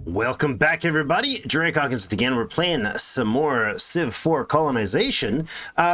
Welcome back, everybody. Drake Hawkins again. We're playing some more Civ 4 Colonization.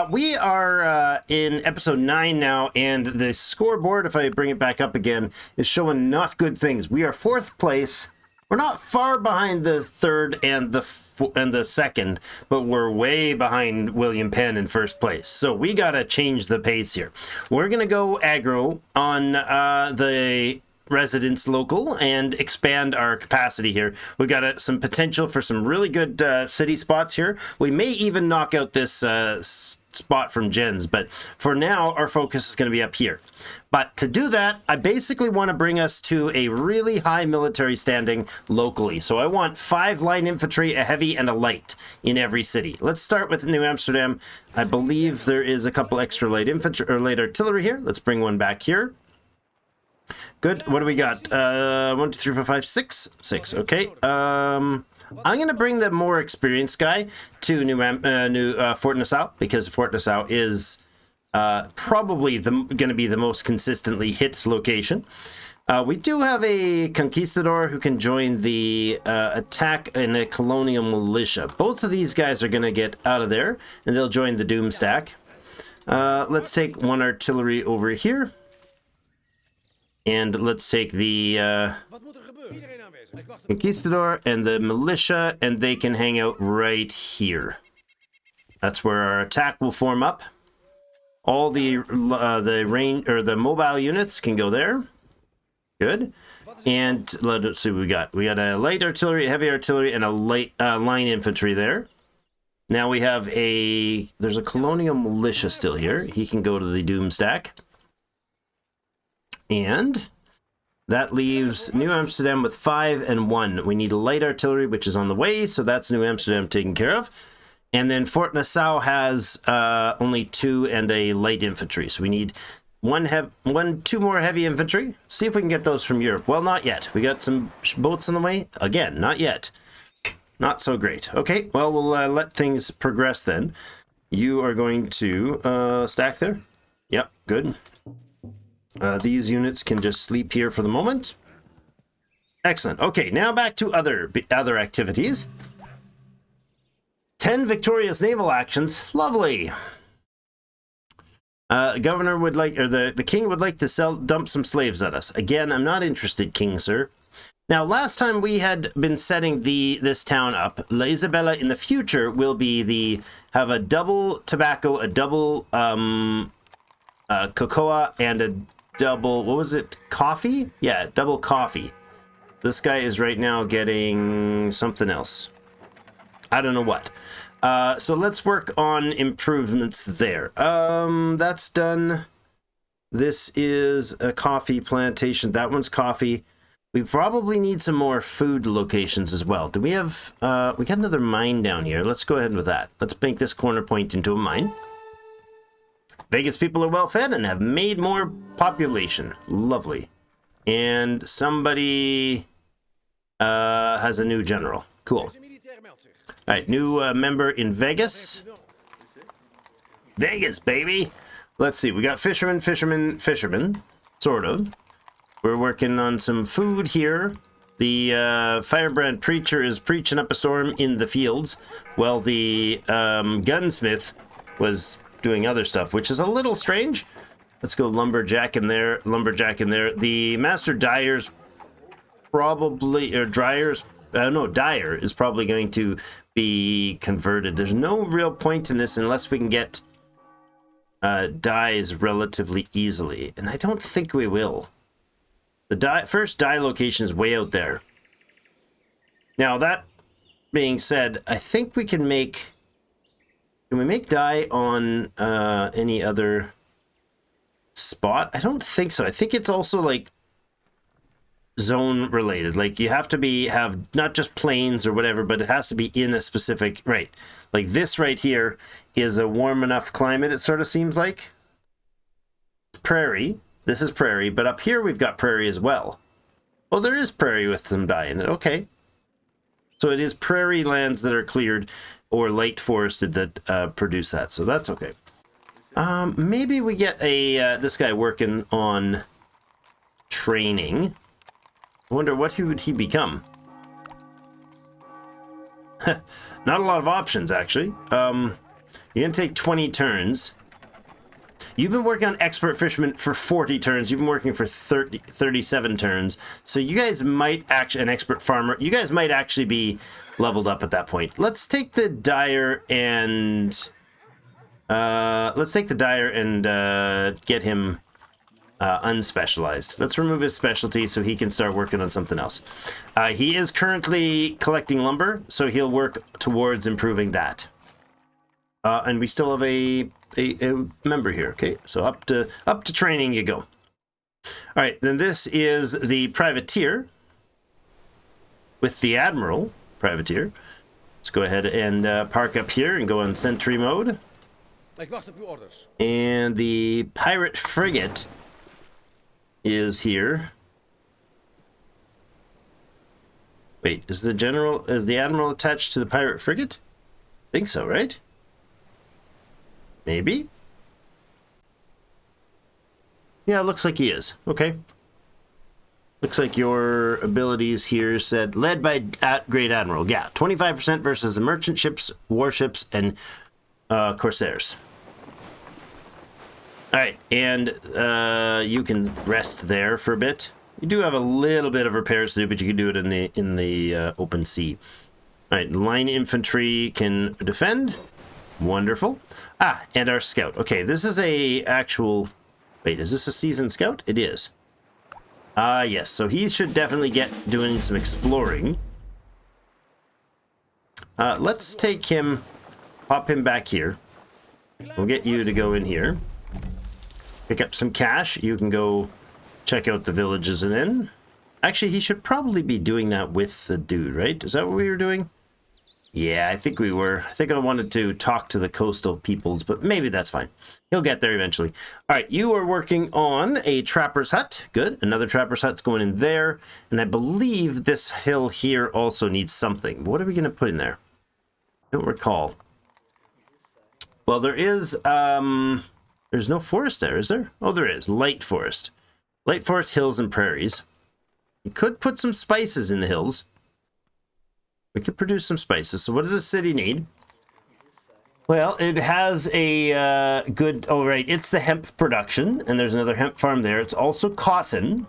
We are in episode 9 now, and the scoreboard, if I bring it back up again, is showing not good things. We are 4th place. We're not far behind the 3rd and the 2nd, but we're way behind William Penn in 1st place. So we gotta change the pace here. We're gonna go aggro on the residents local and expand our capacity here. We got some potential for some really good city spots here. We may even knock out this spot from Jen's, but for now our focus is going to be up here. But to do that, I basically want to bring us to a really high military standing locally. So I want 5 line infantry, a heavy, and a light in every city. Let's start with New Amsterdam. I believe there is a couple extra light infantry or light artillery here. Let's bring one back here. Good. What do we got? 1, 2, 3, 4, 5, 6. 6. Okay. I'm gonna bring the more experienced guy to Fort Nassau, because Fort Nassau is probably gonna be the most consistently hit location. We do have a conquistador who can join the attack in a colonial militia. Both of these guys are gonna get out of there, and they'll join the Doom stack. Let's take one artillery over here. And let's take the conquistador and the militia, and they can hang out right here. That's where our attack will form up. All the range or the mobile units can go there. Good. And let's see what we got. We got a light artillery, heavy artillery, and a light line infantry there. Now we have there's a colonial militia still here. He can go to the Doom stack. And that leaves New Amsterdam with 5 and 1. We need a light artillery, which is on the way, so that's New Amsterdam taken care of. And then Fort Nassau has only 2 and a light infantry, so we need 2 more heavy infantry. See if we can get those from Europe. Well, not yet. We got some boats on the way. Again, not yet. Not so great. Okay, well, we'll let things progress then. You are going to stack there. Yep, good. These units can just sleep here for the moment. Excellent. Okay, now back to other activities. 10 victorious naval actions. Lovely. Governor would like, or the king would like to dump some slaves at us. Again, I'm not interested, king sir. Now, last time we had been setting this town up. La Isabella in the future will be have a double tobacco, a double cocoa, and a double, what was it, coffee? Yeah, double coffee. This guy is right now getting something else. I don't know what. So let's work on improvements there. That's done. This is a coffee plantation. That one's coffee. We probably need some more food locations as well. Do we have, we got another mine down here. Let's go ahead with that. Let's make this corner point into a mine. Vegas people are well fed and have made more population. Lovely. And somebody has a new general. Cool. All right, new member in Vegas. Vegas, baby. Let's see. We got fishermen, sort of. We're working on some food here. The firebrand preacher is preaching up a storm in the fields, while the gunsmith was doing other stuff, which is a little strange. Let's go lumberjack in there, The master dyer's probably, or dryer's, dyer is probably going to be converted. There's no real point in this unless we can get dyes relatively easily, and I don't think we will. The first dye location is way out there. Now, that being said, I think we can make... Can we make dye on any other spot? I don't think so. I think it's also like zone related. Like you have to have not just plains or whatever, but it has to be in a specific, right. Like this right here is a warm enough climate, it sort of seems like. Prairie. This is prairie, but up here we've got prairie as well. Oh, there is prairie with some dye in it. Okay. So it is prairie lands that are cleared or light forested that produce that. So that's okay. Maybe we get this guy working on training. I wonder what would he become. Not a lot of options, actually. You're gonna take 20 turns. You've been working on expert fisherman for 40 turns. You've been working for 37 turns. So you guys might actually, an expert farmer, you guys might actually be leveled up at that point. Let's take the dyer and get him unspecialized. Let's remove his specialty so he can start working on something else. He is currently collecting lumber, so he'll work towards improving that. And we still have a member here. Okay, so up to training you go. All right, then this is the privateer with the admiral privateer. Let's go ahead and park up here and go on sentry mode. And the pirate frigate is here. Wait, is the admiral attached to the pirate frigate? I think so, right? Maybe? Yeah, it looks like he is. Okay. Looks like your abilities here said led by Great Admiral. Yeah, 25% versus the merchant ships, warships, and corsairs. All right, and you can rest there for a bit. You do have a little bit of repairs to do, but you can do it in the open sea. All right, line infantry can defend. Wonderful. And our scout. Okay, this is a actual... Wait, is this a seasoned scout? It is. Yes, so he should definitely get doing some exploring. Let's take him, pop him back here. We'll get you to go in here. Pick up some cash. You can go check out the villages and in. Actually, he should probably be doing that with the dude, right? Is that what we were doing? Yeah, I think we were. I think I wanted to talk to the coastal peoples, but maybe that's fine. He'll get there eventually. All right, you are working on a trapper's hut. Good. Another trapper's hut's going in there. And I believe this hill here also needs something. What are we going to put in there? I don't recall. Well, there is... there's no forest there, is there? Oh, there is. Light forest. Light forest, hills, and prairies. You could put some spices in the hills. We could produce some spices. So what does this city need? Well, it has a good... Oh, right. It's the hemp production. And there's another hemp farm there. It's also cotton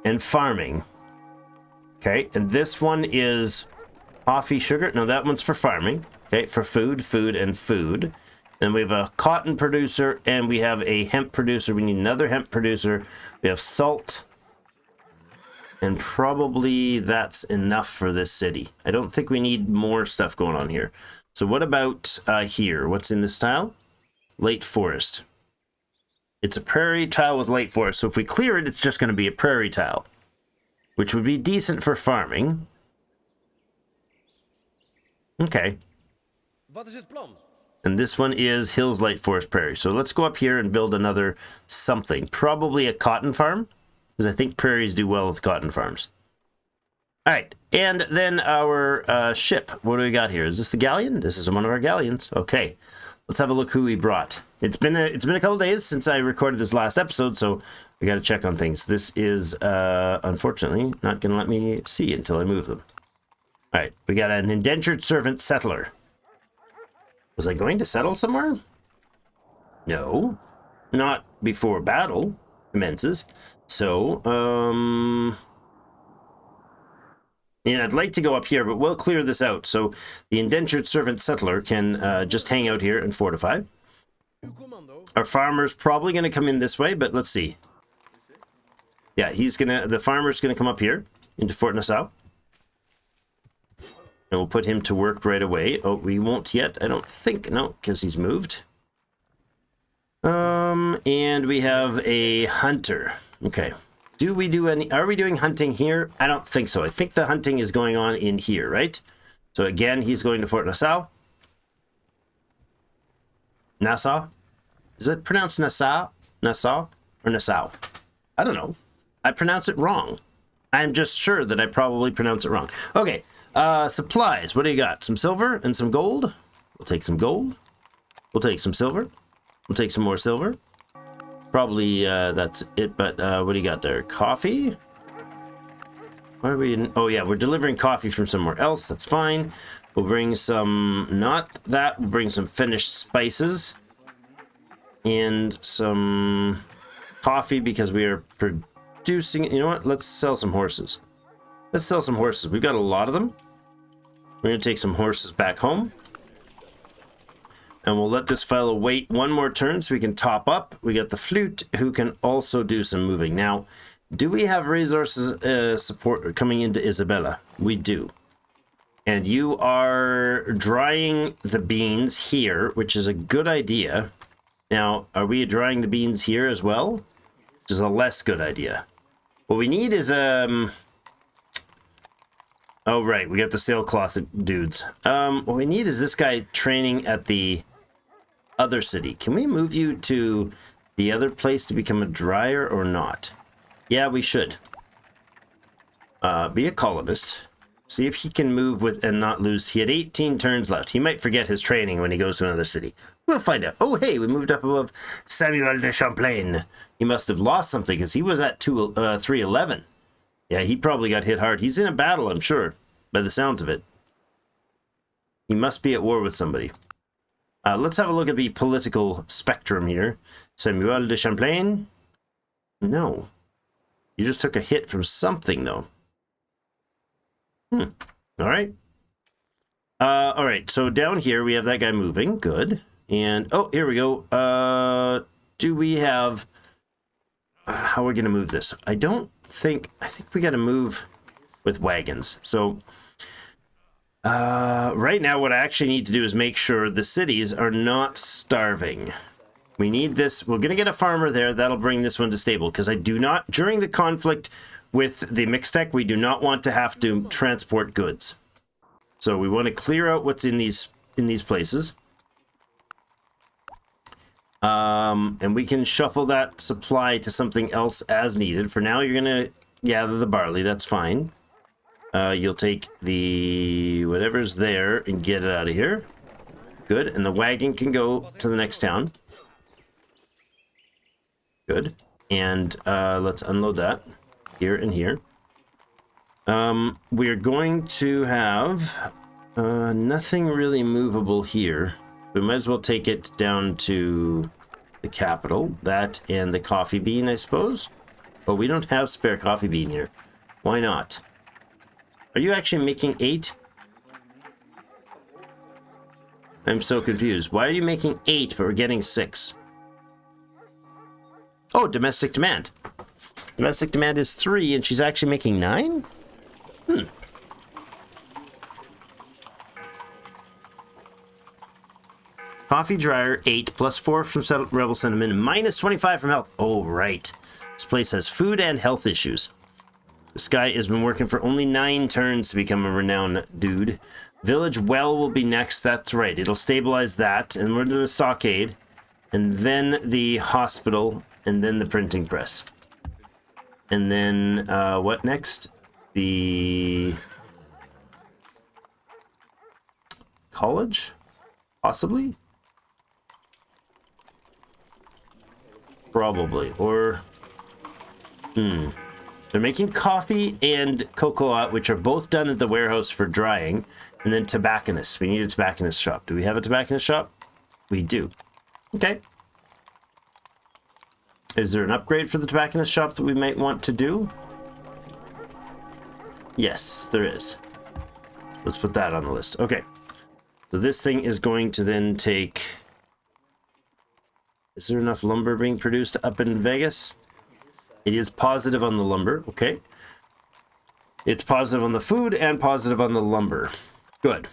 and farming. Okay. And this one is coffee, sugar. No, that one's for farming. Okay. For food, and food. And we have a cotton producer and we have a hemp producer. We need another hemp producer. We have salt. And probably that's enough for this city. I don't think we need more stuff going on here. So what about here? What's in this tile? Light forest. It's a prairie tile with light forest. So if we clear it, it's just going to be a prairie tile, which would be decent for farming. Okay. What is het plan? And this one is Hills Light Forest Prairie. So let's go up here and build another something. Probably a cotton farm, because I think prairies do well with cotton farms. All right, and then our ship. What do we got here? Is this the galleon? This is one of our galleons. Okay, let's have a look who we brought. It's been a couple days since I recorded this last episode, so we got to check on things. This is unfortunately not going to let me see until I move them. All right, we got an indentured servant settler. Was I going to settle somewhere? No, not before battle commences. So, and I'd like to go up here, but we'll clear this out. So the indentured servant settler can just hang out here and fortify. Our farmer's probably going to come in this way, but let's see. Yeah, the farmer's going to come up here into Fort Nassau. And we'll put him to work right away. Oh, we won't yet. I don't think. No, because he's moved. And we have a hunter. Okay. Are we doing hunting here? I don't think so. I think the hunting is going on in here, right? So again, he's going to Fort Nassau. Nassau? Is it pronounced Nassau? Nassau? Or Nassau? I don't know. I pronounce it wrong. I'm just sure that I probably pronounce it wrong. Okay. Supplies. What do you got? Some silver and some gold. We'll take some gold. We'll take some silver. We'll take some more silver. Probably that's it, but what do you got there? Coffee. Why are we in? Oh yeah, we're delivering coffee from somewhere else. That's fine. We'll bring some, not that, we'll bring some finished spices. And some coffee because we are producing, you know what? Let's sell some horses. Let's sell some horses. We've got a lot of them. We're going to take some horses back home. And we'll let this fellow wait one more turn so we can top up. We got the flute who can also do some moving. Now, do we have resources support coming into Isabella? We do. And you are drying the beans here, which is a good idea. Now, are we drying the beans here as well? Which is a less good idea. What we need is, oh, right, we got the sailcloth dudes. What we need is this guy training at the other city. Can we move you to the other place to become a dryer or not? Yeah, we should. Be a colonist. See if he can move with and not lose. He had 18 turns left. He might forget his training when he goes to another city. We'll find out. Oh, hey, we moved up above Samuel de Champlain. He must have lost something because he was at 311. Yeah, he probably got hit hard. He's in a battle, I'm sure, by the sounds of it. He must be at war with somebody. Let's have a look at the political spectrum here. Samuel de Champlain? No. You just took a hit from something, though. All right. All right, so down here we have that guy moving. Good. And, oh, here we go. Do we have... how are we going to move this? I think we got to move with wagons. So, right now what I actually need to do is make sure the cities are not starving. We need this. We're going to get a farmer there. That'll bring this one to stable, because I do not, during the conflict with the Mixtec, we do not want to have to transport goods. So we want to clear out what's in these places. And we can shuffle that supply to something else as needed. For now, you're going to gather the barley. That's fine. You'll take the whatever's there and get it out of here. Good. And the wagon can go to the next town. Good. And let's unload that here and here. We're going to have nothing really movable here. We might as well take it down to the capital. That and the coffee bean, I suppose. But we don't have spare coffee bean here. Why not? Are you actually making 8? I'm so confused. Why are you making 8 but we're getting 6? Oh, domestic demand. Domestic demand is 3 and she's actually making 9? Coffee dryer 8 plus 4 from rebel sentiment and minus 25 from health. Oh, right. This place has food and health issues. This guy has been working for only 9 turns to become a renowned dude. Village well will be next. That's right. It'll stabilize that. And we're to the stockade. And then the hospital. And then the printing press. And then what next? The college? Possibly? Probably. Or... They're making coffee and cocoa, which are both done at the warehouse for drying. And then tobacconist. We need a tobacconist shop. Do we have a tobacconist shop? We do. Okay. Is there an upgrade for the tobacconist shop that we might want to do? Yes, there is. Let's put that on the list. Okay. So this thing is going to then take... Is there enough lumber being produced up in Vegas? It is positive on the lumber. Okay. It's positive on the food and positive on the lumber. Good.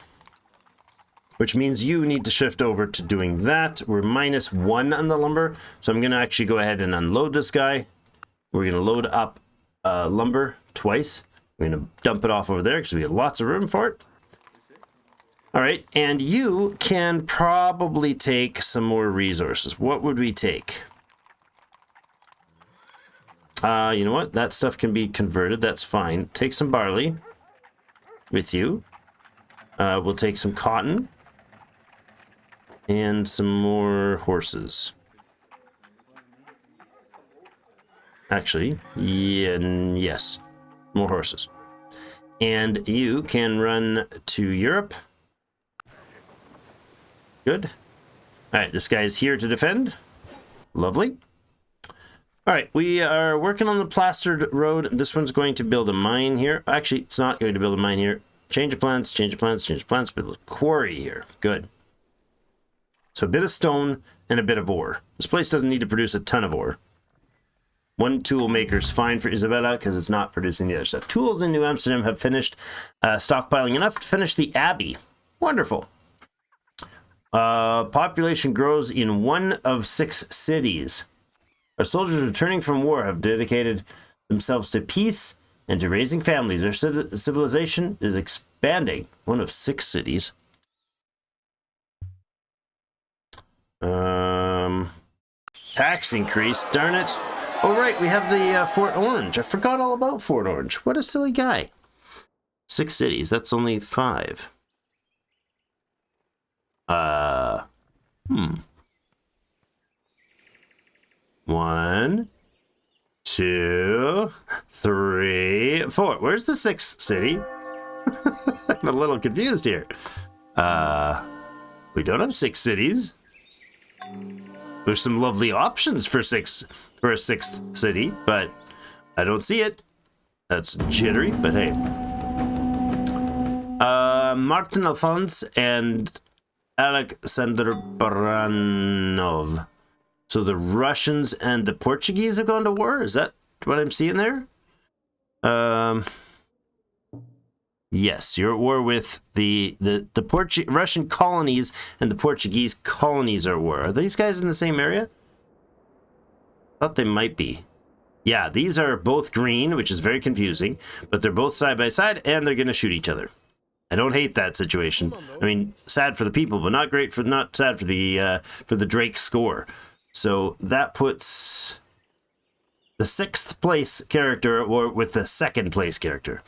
Which means you need to shift over to doing that. We're minus 1 on the lumber. So I'm going to actually go ahead and unload this guy. We're going to load up lumber twice. We're going to dump it off over there because we have lots of room for it. All right. And you can probably take some more resources. What would we take? You know what? That stuff can be converted. That's fine. Take some barley with you. We'll take some cotton. And some more horses. Actually, yeah, yes. More horses. And you can run to Europe. Good. All right, this guy is here to defend. Lovely. All right, we are working on the plastered road. This one's going to build a mine here. Actually, it's not going to build a mine here. Change of plans, change of plans, change of plans. Build a quarry here. Good. So a bit of stone and a bit of ore. This place doesn't need to produce a ton of ore. One tool maker's fine for Isabella because it's not producing the other stuff. Tools in New Amsterdam have finished stockpiling enough to finish the Abbey. Wonderful. Population grows in 1 of 6 cities. Our soldiers returning from war have dedicated themselves to peace and to raising families. Their civilization is expanding. 1 of 6 cities. Tax increase, darn it. Oh, right, we have the Fort Orange. I forgot all about Fort Orange. What a silly guy. 6 cities, that's only 5. 1, 2, 3, 4. Where's the 6th city? I'm a little confused here. We don't have 6 cities. There's some lovely options for a 6th city, but I don't see it. That's jittery, but hey. Martin Alphonse and Alexander Baranov. So the Russians and the Portuguese have gone to war? Is that what I'm seeing there? Yes, you're at war with the Russian colonies and the Portuguese colonies are at war. Are these guys in the same area? Thought they might be. Yeah, these are both green, which is very confusing, but they're both side by side and they're going to shoot each other. I don't hate that situation. I mean, sad for the people, but not sad for the Drake score. So that puts the 6th place character or with the 2nd place character.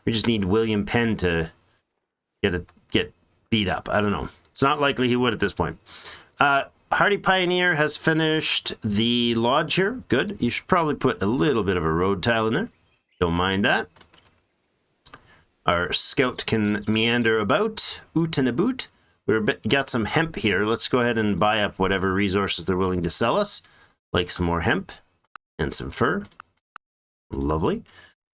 We just need William Penn to get beat up. I don't know. It's not likely he would at this point. Hardy Pioneer has finished the lodge here. Good. You should probably put a little bit of a road tile in there. Don't mind that. Our scout can meander about. Oot and a boot. We've got some hemp here. Let's go ahead and buy up whatever resources they're willing to sell us. Like some more hemp and some fur. Lovely.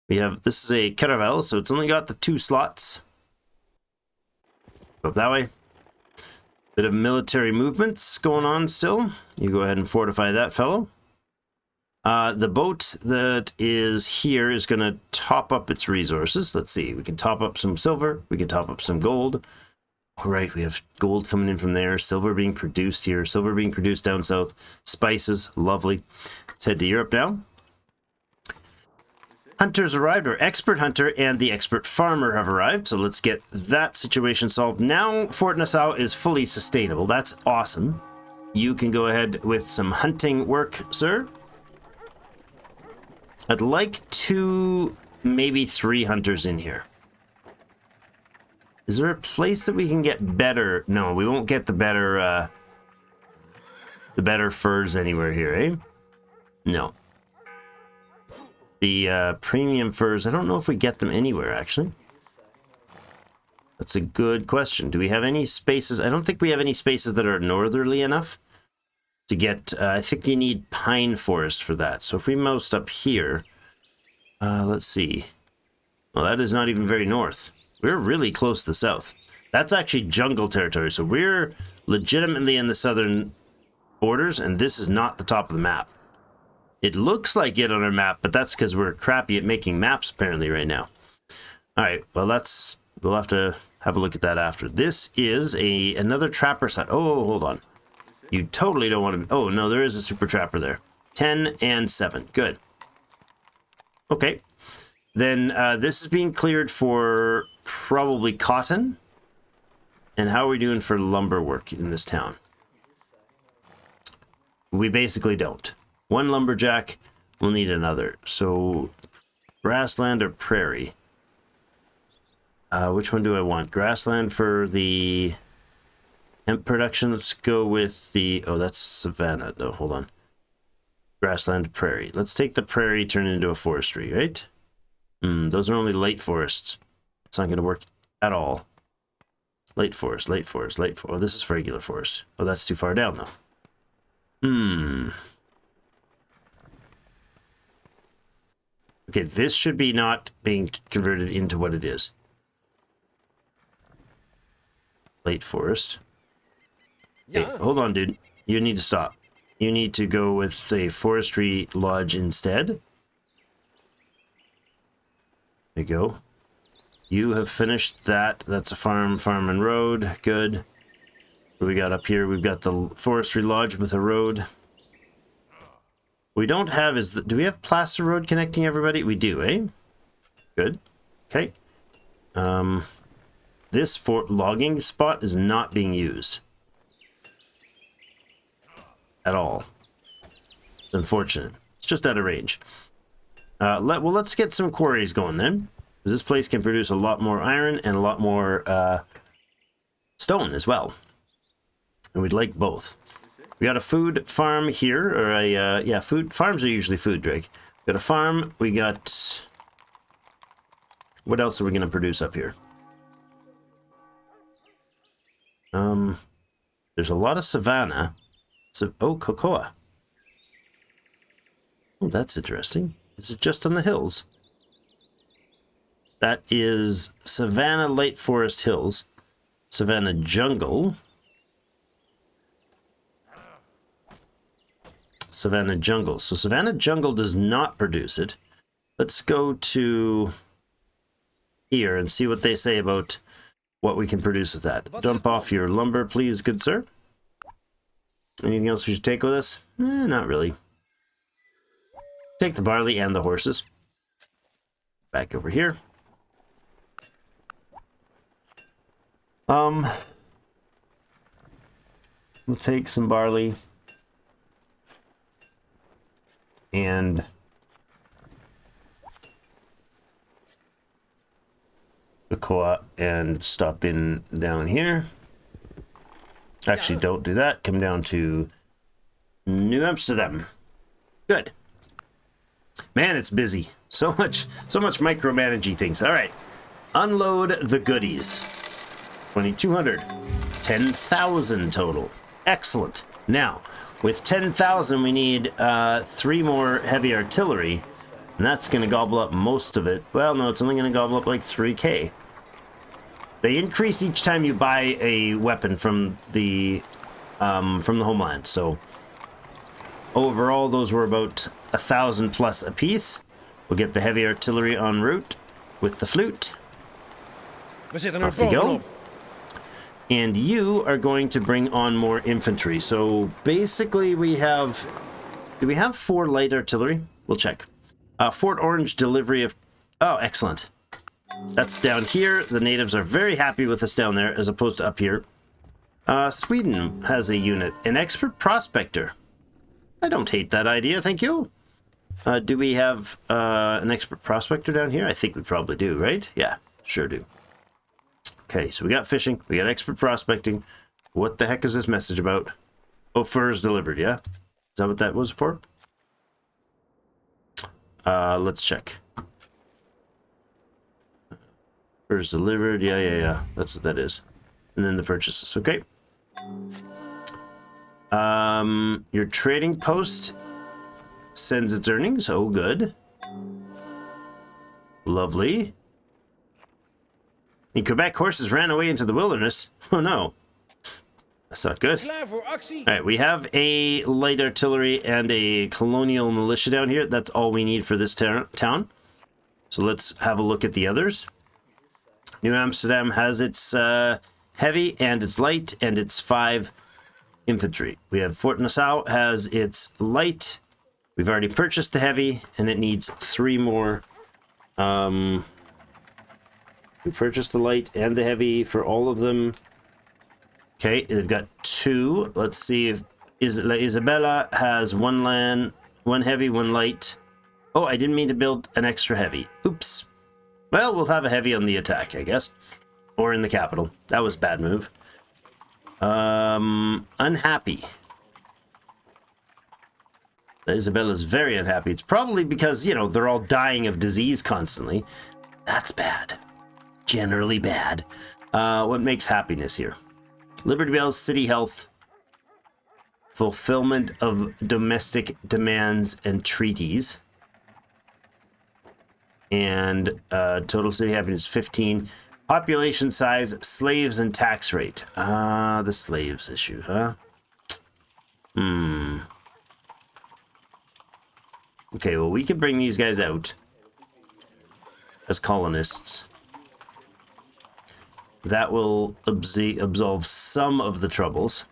We have, this is a caravel, so it's only got the 2 slots. Go up that way. Bit of military movements going on still. You go ahead and fortify that fellow. The boat that is here is going to top up its resources. Let's see. We can top up some silver. We can top up some gold. All right, we have gold coming in from there. Silver being produced here. Silver being produced down south. Spices, lovely. Let's head to Europe now. Hunters arrived, or expert hunter and the expert farmer have arrived. So let's get that situation solved. Now Fort Nassau is fully sustainable. That's awesome. You can go ahead with some hunting work, sir. I'd like 2, maybe 3 hunters in here. Is there a place that we can get better? No, we won't get the better furs anywhere here, eh? No. The premium furs, I don't know if we get them anywhere, actually. That's a good question. Do we have any spaces? I don't think we have any spaces that are northerly enough to get... I think you need pine forest for that. So if we mouse up here... let's see. Well, that is not even very north. We're really close to the south. That's actually jungle territory, so we're legitimately in the southern borders, and this is not the top of the map. It looks like it on our map, but that's because we're crappy at making maps apparently right now. All right, well, we'll have to have a look at that after. This is another trapper's hut. Oh, hold on. You totally don't want to... Oh, no, there is a super trapper there. 10 and 7. Good. Okay. Then this is being cleared for probably cotton. And how are we doing for lumber work in this town? We basically don't. 1 lumberjack, we'll need another. So grassland or prairie? Which one do I want? Grassland for the hemp production. Let's go with the... Oh, that's savanna. No, hold on. Grassland, prairie. Let's take the prairie, turn it into a forestry, right? Those are only light forests. It's not going to work at all. Light forest, light forest, light forest. Oh, this is regular forest. Oh, that's too far down, though. Okay, this should be not being converted into what it is. Light forest. Hey, hold on, dude. You need to stop. You need to go with a forestry lodge instead. There you go. You have finished that. That's a farm and road. Good. What we got up here? We've got the forestry lodge with a road. We don't have is the, do we have plaster road connecting everybody? We do, eh? Good. Okay. This for logging spot is not being used at all. It's unfortunate. It's just out of range. Let's get some quarries going then. This place can produce a lot more iron and a lot more stone as well. And we'd like both. We got a food farm here, or a, yeah, food. Farms are usually food, Drake. We got a farm. We got... What else are we going to produce up here? There's a lot of savanna. So, oh, cocoa. Oh, that's interesting. Is it just on the hills? That is Savannah Light Forest Hills. Savannah Jungle. Savannah Jungle. So Savannah Jungle does not produce it. Let's go to here and see what they say about what we can produce with that. Dump off your lumber, please, good sir. Anything else we should take with us? Not really. Take the barley and the horses. Back over here. We'll take some barley and cocoa and stop in down here. Actually, don't do that. Come down to New Amsterdam. Good. Man, it's busy. So much micromanaging things. All right. Unload the goodies. 2,200. 10,000 total. Excellent. Now, with 10,000, we need 3 more heavy artillery. And that's going to gobble up most of it. Well, no, it's only going to gobble up like 3K. They increase each time you buy a weapon from the homeland. So overall, those were about 1,000 plus a piece. We'll get the heavy artillery en route with the flute. Off you go. And you are going to bring on more infantry. So basically, we have. Do we have 4 light artillery? We'll check. Fort Orange delivery of. Oh, excellent. That's down here. The natives are very happy with us down there, as opposed to up here. Sweden has a unit. An expert prospector. I don't hate that idea, thank you. Do we have an expert prospector down here? I think we probably do, right? Yeah, sure do. Okay, so we got fishing. We got expert prospecting. What the heck is this message about? Oh, furs delivered, yeah? Is that what that was for? Let's check. Furs delivered. Yeah. That's what that is. And then the purchases. Okay. Your trading post sends its earnings. Oh, good. Lovely. In Quebec, horses ran away into the wilderness. Oh, no. That's not good. All right, we have a light artillery and a colonial militia down here. That's all we need for this town. So let's have a look at the others. New Amsterdam has its heavy and its light and its 5 infantry. We have Fort Nassau has its light. We've already purchased the heavy, and it needs 3 more. We purchased the light and the heavy for all of them. Okay, they've got 2. Let's see if Isabella has 1 land, 1 heavy, 1 light. Oh, I didn't mean to build an extra heavy. Oops. Well, we'll have a heavy on the attack, I guess. Or in the capital. That was a bad move. Unhappy. Isabella's very unhappy. It's probably because, you know, they're all dying of disease constantly. That's bad. generally bad. What makes happiness here? Liberty Bells, city health, fulfillment of domestic demands and treaties. And total city happiness 15. Population size, slaves, and tax rate. The slaves issue, huh? Okay, well, we can bring these guys out as colonists. That will absolve some of the troubles.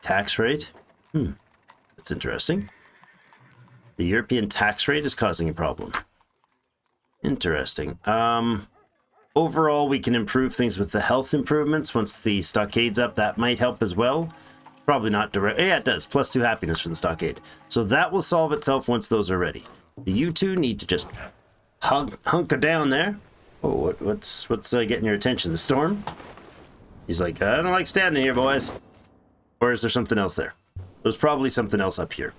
Tax rate? That's interesting. The European tax rate is causing a problem. Interesting. Overall, we can improve things with the health improvements. Once the stockade's up, that might help as well. Probably not direct. Yeah, it does. +2 happiness for the stockade. So that will solve itself once those are ready. You two need to just hunker down there. Oh, what's getting your attention? The storm? He's like, I don't like standing here, boys. Or is there something else there? There's probably something else up here.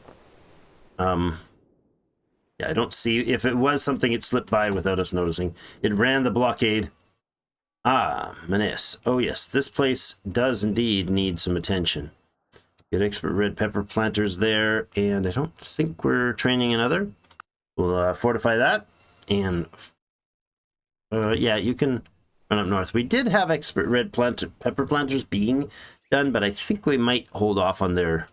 Yeah, I don't see. If it was something, it slipped by without us noticing. It ran the blockade. Ah, Menace. Oh, yes. This place does indeed need some attention. Good expert red pepper planters there. And I don't think we're training another. We'll fortify that. And yeah, you can run up north. We did have expert red pepper planters being done, but I think we might hold off on their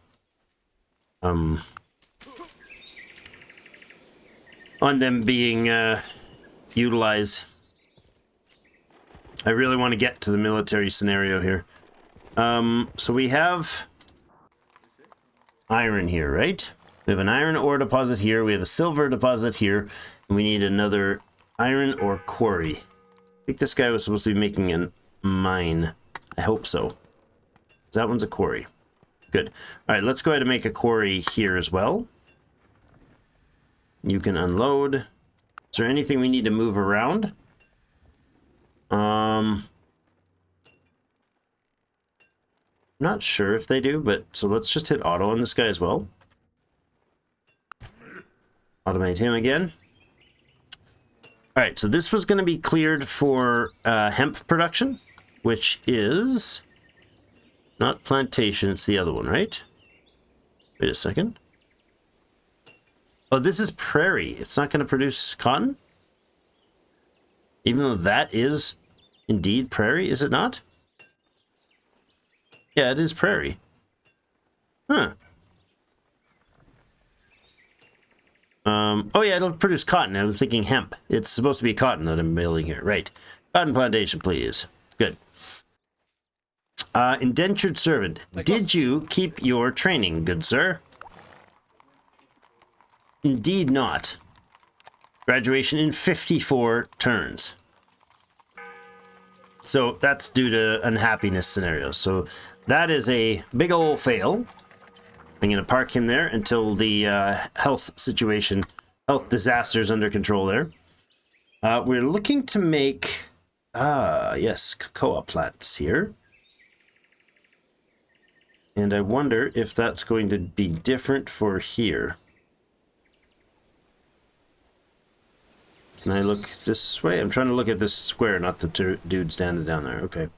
on them being utilized. I really want to get to the military scenario here. So we have iron here, right? We have an iron ore deposit here. We have a silver deposit here. And we need another iron ore quarry. I think this guy was supposed to be making a mine. I hope so. That one's a quarry. Good. All right, let's go ahead and make a quarry here as well. You can unload. Is there anything we need to move around? Not sure if they do, but so let's just hit auto on this guy as well. Automate him again. All right, so this was going to be cleared for hemp production, which is not plantation, it's the other one, right? Wait a second. Oh, this is prairie. It's not going to produce cotton? Even though that is indeed prairie, is it not? Yeah, it is prairie. Huh. Oh yeah, it'll produce cotton. I was thinking hemp. It's supposed to be cotton that I'm building here. Right. Cotton plantation, please. Good. Indentured servant. Did you keep your training, good sir? Indeed not. Graduation in 54 turns. So that's due to unhappiness scenarios. So that is a big ol' fail. I'm going to park him there until the health situation, health disaster is under control there. We're looking to make, yes, cocoa plants here. And I wonder if that's going to be different for here. Can I look this way? I'm trying to look at this square, not the dude standing down there. Okay.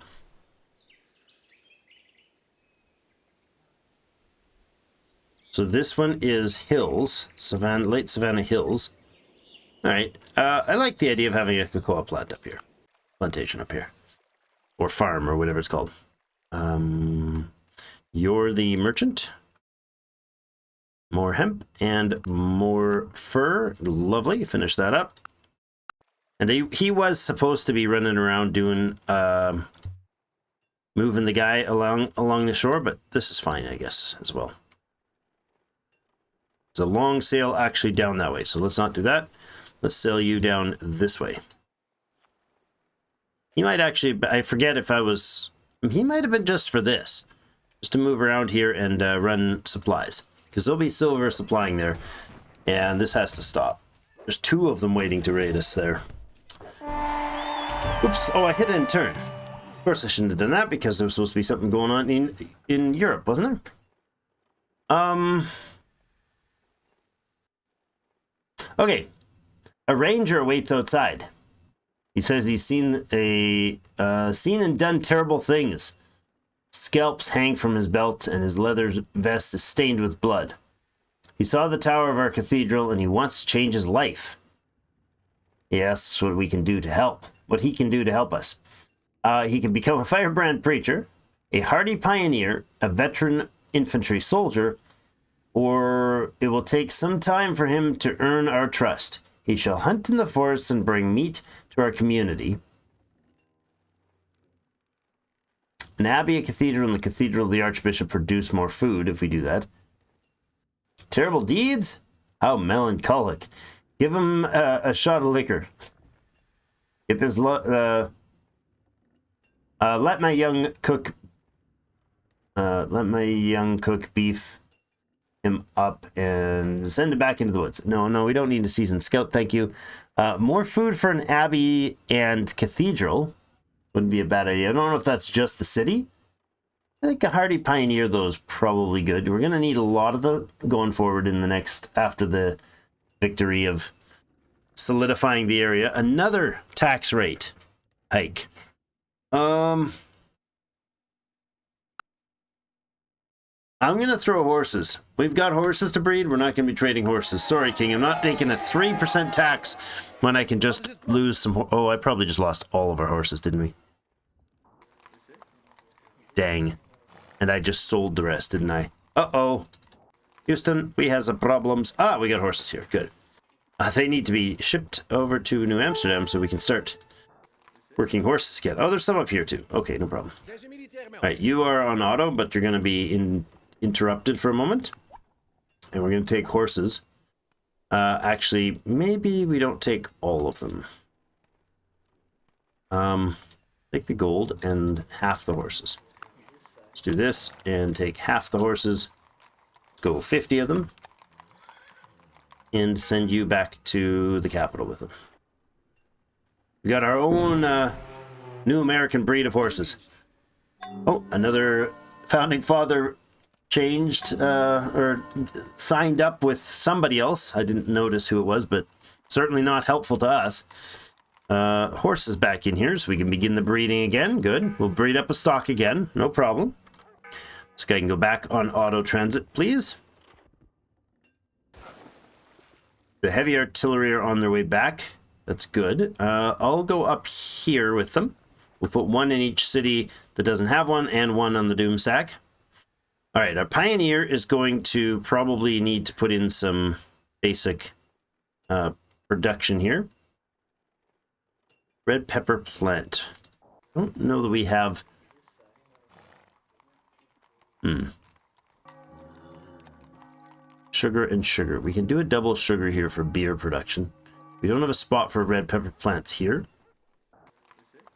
So this one is hills, Savannah, late Savannah Hills. All right. I like the idea of having a cocoa plant up here, plantation up here, or farm, or whatever it's called. You're the merchant. More hemp and more fur. Lovely. Finish that up. And he was supposed to be running around doing, moving the guy along the shore, but this is fine, I guess, as well. It's a long sail actually down that way, so let's not do that. Let's sail you down this way. He might actually, I forget if I was, he might have been just for this. Just to move around here and run supplies. Because there'll be silver supplying there. And this has to stop. There's 2 of them waiting to raid us there. Oops, oh, I hit end turn. Of course I shouldn't have done that because there was supposed to be something going on in Europe, wasn't there? Okay. A ranger waits outside. He says he's seen and done terrible things. Scalps hang from his belt, and his leather vest is stained with blood. He saw the tower of our cathedral, and he wants to change his life. He asks what we can do to help. What he can do to help us. He can become a firebrand preacher, a hardy pioneer, a veteran infantry soldier, or it will take some time for him to earn our trust. He shall hunt in the forests and bring meat to our community. An abbey, a cathedral, and the cathedral of the archbishop produce more food if we do that. Terrible deeds? How melancholic. Give him a shot of liquor. Get this. Let my young cook. Let my young cook beef him up and send him back into the woods. No, we don't need a seasoned scout. Thank you. More food for an abbey and cathedral wouldn't be a bad idea. I don't know if that's just the city. I think a hardy pioneer, though, is probably good. We're going to need a lot of the going forward in the next, after the victory of solidifying the area. Another tax rate hike. I'm going to throw horses. We've got horses to breed. We're not going to be trading horses. Sorry, King. I'm not taking a 3% tax when I can just lose some... Oh, I probably just lost all of our horses, didn't we? Dang. And I just sold the rest, didn't I? Uh-oh. Houston, we have some problems. Ah, we got horses here. Good. They need to be shipped over to New Amsterdam so we can start working horses again. Oh, there's some up here too. Okay, no problem. All right, you are on auto, but you're going to be interrupted for a moment. And we're going to take horses. Actually, maybe we don't take all of them. Take the gold and half the horses. Let's do this and take half the horses. Go 50 of them. And send you back to the capital with them. We got our own new American breed of horses. Oh, another founding father changed or signed up with somebody else. I didn't notice who it was, but certainly not helpful to us. Horses back in here so we can begin the breeding again. Good. We'll breed up a stock again. No problem. This guy can go back on auto transit, please. The heavy artillery are on their way back. That's good. I'll go up here with them. We'll put one in each city that doesn't have one and one on the doom stack. All right, our pioneer is going to probably need to put in some basic production here. Red pepper plant. I don't know that we have... Sugar and sugar. We can do a double sugar here for beer production. We don't have a spot for red pepper plants here.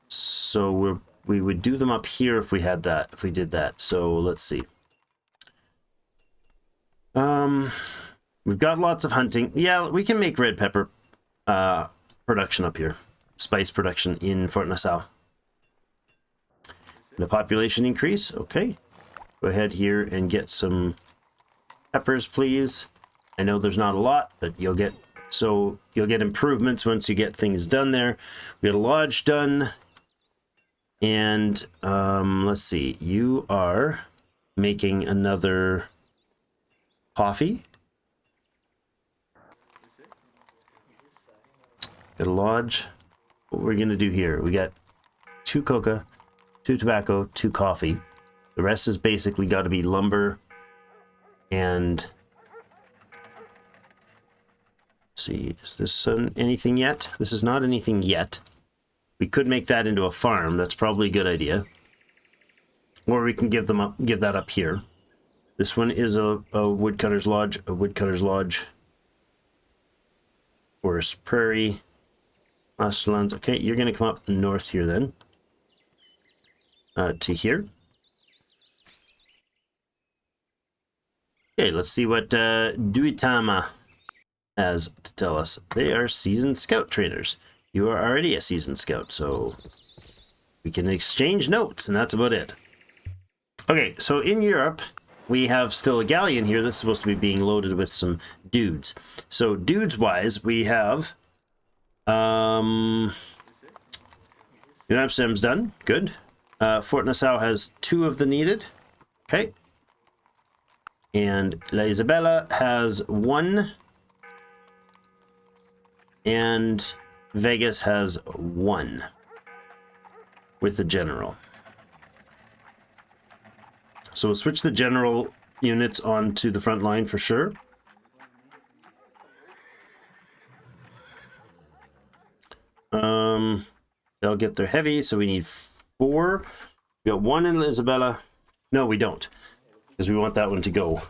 So we would do them up here if we had that, if we did that. So let's see. We've got lots of hunting. Yeah, we can make red pepper production up here. Spice production in Fort Nassau. The population increase. Okay. Go ahead here and get some peppers, please. I know there's not a lot, but you'll get improvements once you get things done there. We got a lodge done. And let's see. You are making another coffee. Got a lodge. What we're gonna do here? We got 2 coca, 2 tobacco, 2 coffee. The rest is basically got to be lumber and... Let's see, is this anything yet? This is not anything yet. We could make that into a farm. That's probably a good idea. Or we can give that up here. This one is a woodcutter's lodge, forest prairie, Masterlands. Okay, you're going to come up north here then. To here. Okay, let's see what Duitama has to tell us. They are seasoned scout trainers. You are already a seasoned scout, so we can exchange notes, and that's about it. Okay, so in Europe, we have still a galleon here that's supposed to be being loaded with some dudes. So dudes-wise, we have New Amsterdam's done. Good. Fort Nassau has 2 of the needed. Okay. And La Isabella has 1. And Vegas has 1. With the general. So we'll switch the general units onto the front line for sure. They'll get their heavy, so we need 4. We got 1 in Isabella. No, we don't, because we want that one to go.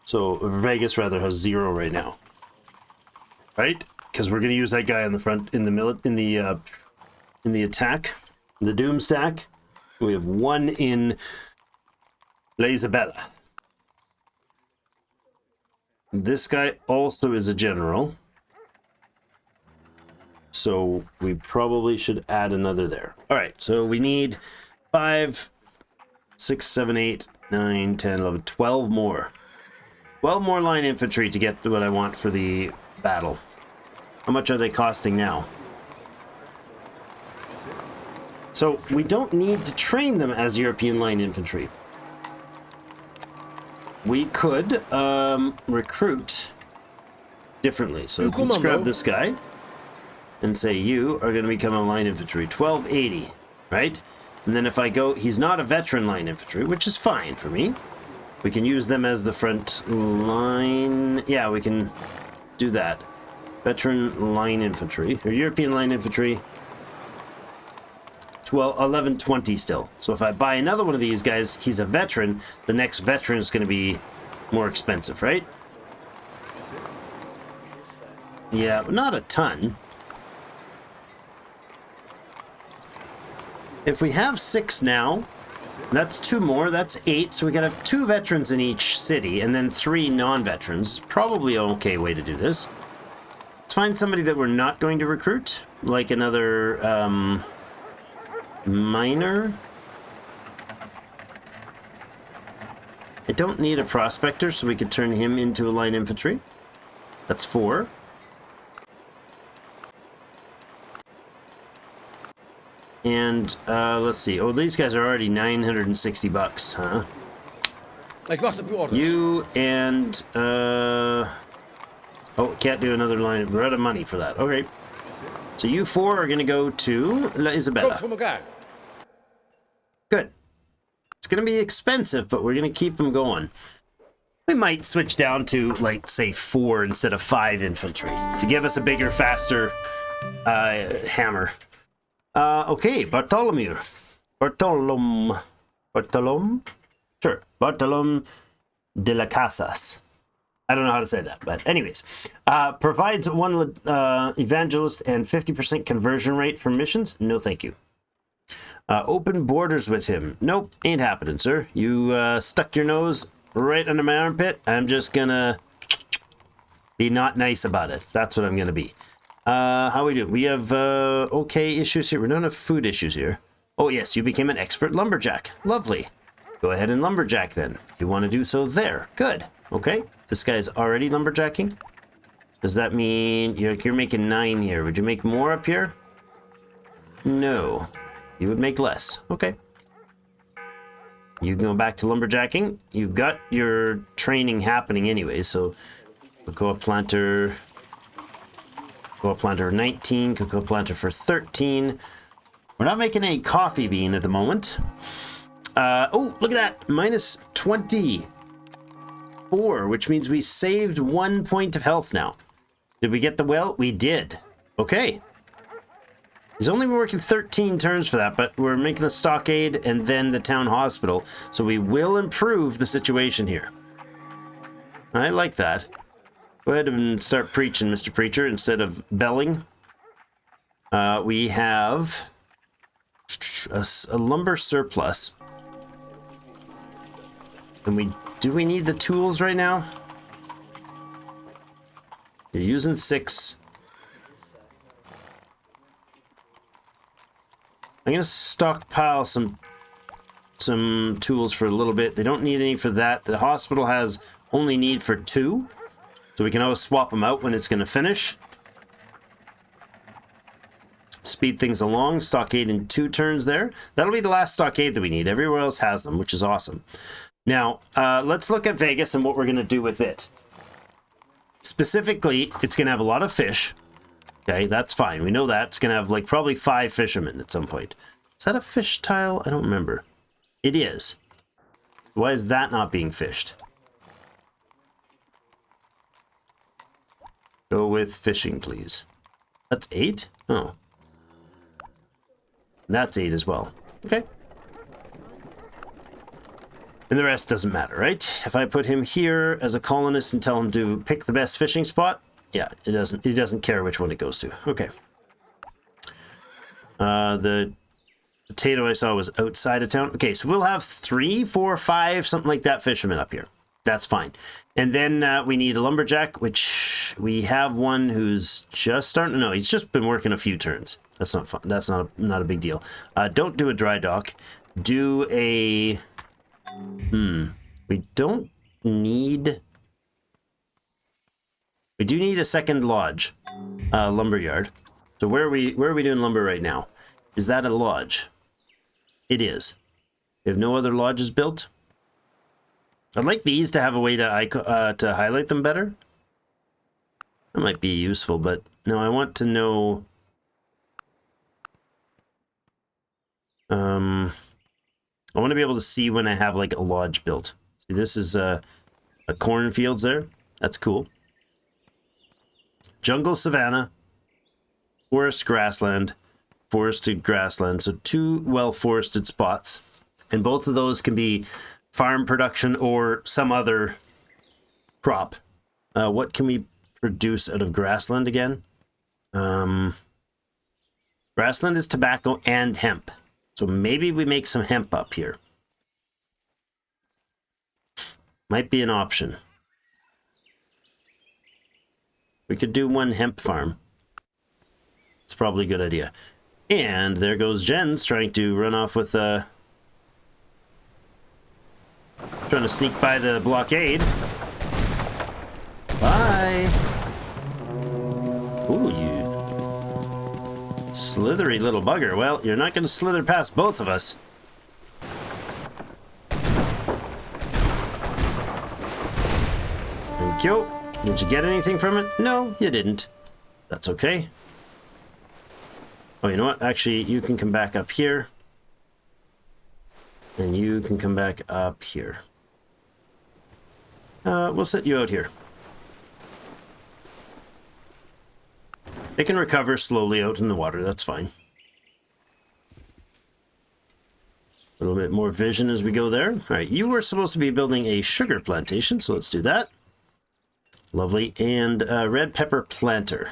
So Vegas rather has 0 right now, right? Because we're going to use that guy in the front, in the attack, the Doom stack. We have 1 in La Isabella. This guy also is a general. So we probably should add another there. All right, so we need 5, 6, 7, 8, 9, 10, 11, 12 more. 12 more line infantry to get what I want for the battle. How much are they costing now? So we don't need to train them as European line infantry. We could recruit differently. So let's grab this guy and say you are going to become a line infantry. 1280, right? And then if I go, he's not a veteran line infantry, which is fine for me. We can use them as the front line. Yeah, we can do that. Veteran line infantry, or European line infantry. 1120 still. So if I buy another one of these guys, he's a veteran. The next veteran is going to be more expensive, right? Yeah, but not a ton. If we have 6 now, that's 2 more, that's 8. So we gotta have 2 veterans in each city and then 3 non-veterans. Probably an okay way to do this. Let's find somebody that we're not going to recruit, like another miner. I don't need a prospector, so we could turn him into a line infantry. That's 4. And let's see. Oh, these guys are already 960 bucks, huh? Ik wacht op uw orders. You and oh, can't do another line. We're out of money for that. Okay. So you 4 are going to go to La Isabella. Komt voor elkaar. Good. It's going to be expensive, but we're going to keep them going. We might switch down to, like, say, 4 instead of 5 infantry to give us a bigger, faster hammer. Okay, Bartholomew. Bartolom. Sure. Bartolom de la Casas. I don't know how to say that, but anyways. Provides 1 evangelist and 50% conversion rate for missions. No, thank you. Open borders with him. Nope, ain't happening, sir. You stuck your nose right under my armpit. I'm just gonna be not nice about it. That's what I'm gonna be. How we do? We have okay issues here. We don't have food issues here. Oh yes, you became an expert lumberjack. Lovely. Go ahead and lumberjack then. You want to do so there. Good. Okay. This guy's already lumberjacking. Does that mean you're making 9 here? Would you make more up here? No. You would make less. Okay. You can go back to lumberjacking. You've got your training happening anyway, so cocoa planter. Cocoa planter 19, cocoa planter for 13. We're not making any coffee bean at the moment. Oh, look at that. Minus 24, which means we saved 1 point of health now. Did we get the well? We did. Okay. He's only been working 13 turns for that, but we're making the stockade and then the town hospital. So we will improve the situation here. I like that. Go ahead and start preaching, Mr. Preacher, instead of belling. We have a lumber surplus. And do we need the tools right now? You're using 6. I'm gonna stockpile some tools for a little bit. They don't need any for that. The hospital has only need for 2. So we can always swap them out when it's going to finish. speed things along. Stockade in 2 turns there. That'll be the last stockade that we need. Everywhere else has them, which is awesome. Now, let's look at Vegas and what we're going to do with it. Specifically, it's going to have a lot of fish. Okay, that's fine. We know that. It's going to have like probably 5 fishermen at some point. Is that a fish tile? I don't remember. It is. Why is that not being fished? Go with fishing, please. That's 8? Oh. That's 8 as well. Okay. And the rest doesn't matter, right? If I put him here as a colonist and tell him to pick the best fishing spot, yeah, it doesn't care which one it goes to. Okay. The potato I saw was outside of town. Okay, so we'll have 3, 4, 5, something like that fishermen up here. That's fine. And then we need a lumberjack, which we have one who's just starting. No, he's just been working a few turns. That's not fun. That's not a big deal. Don't do a dry dock. Do a... We don't need... We do need a second lodge, lumber yard. So where are we doing lumber right now? Is that a lodge? It is. We have no other lodges built. I'd like these to have a way to highlight them better. That might be useful, but no, I want to know. I want to be able to see when I have like a lodge built. See, this is a cornfields there. That's cool. Jungle, savanna, forest, grassland, forested grassland. So 2 well-forested spots. And both of those can be farm production or some other crop. What can we produce out of grassland again? Grassland is tobacco and hemp. So maybe we make some hemp up here. Might be an option. We could do 1 hemp farm. It's probably a good idea. And there goes Jens trying to run off with trying to sneak by the blockade. Bye. Ooh, you slithery little bugger. Well, you're not going to slither past both of us. Thank you. Did you get anything from it? No, you didn't. That's okay. Oh, you know what? Actually, you can come back up here. And you can come back up here. We'll set you out here. They can recover slowly out in the water. That's fine. A little bit more vision as we go there. All right, you were supposed to be building a sugar plantation, so let's do that. Lovely. And red pepper planter.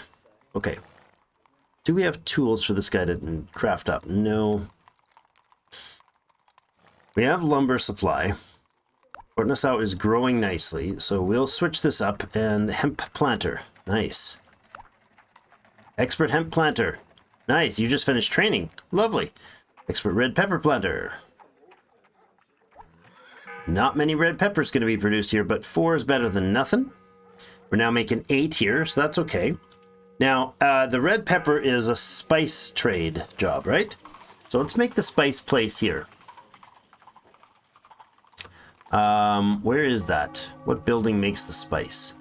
Okay. Do we have tools for this guy to craft up? No. We have lumber supply. Fort Nassau is growing nicely, so we'll switch this up. And hemp planter. Nice. Expert hemp planter. Nice. You just finished training. Lovely. Expert red pepper planter. Not many red peppers going to be produced here, but 4 is better than nothing. We're now making 8 here, so that's okay. Now, the red pepper is a spice trade job, right? So let's make the spice place here. Where is that? What building makes the spice?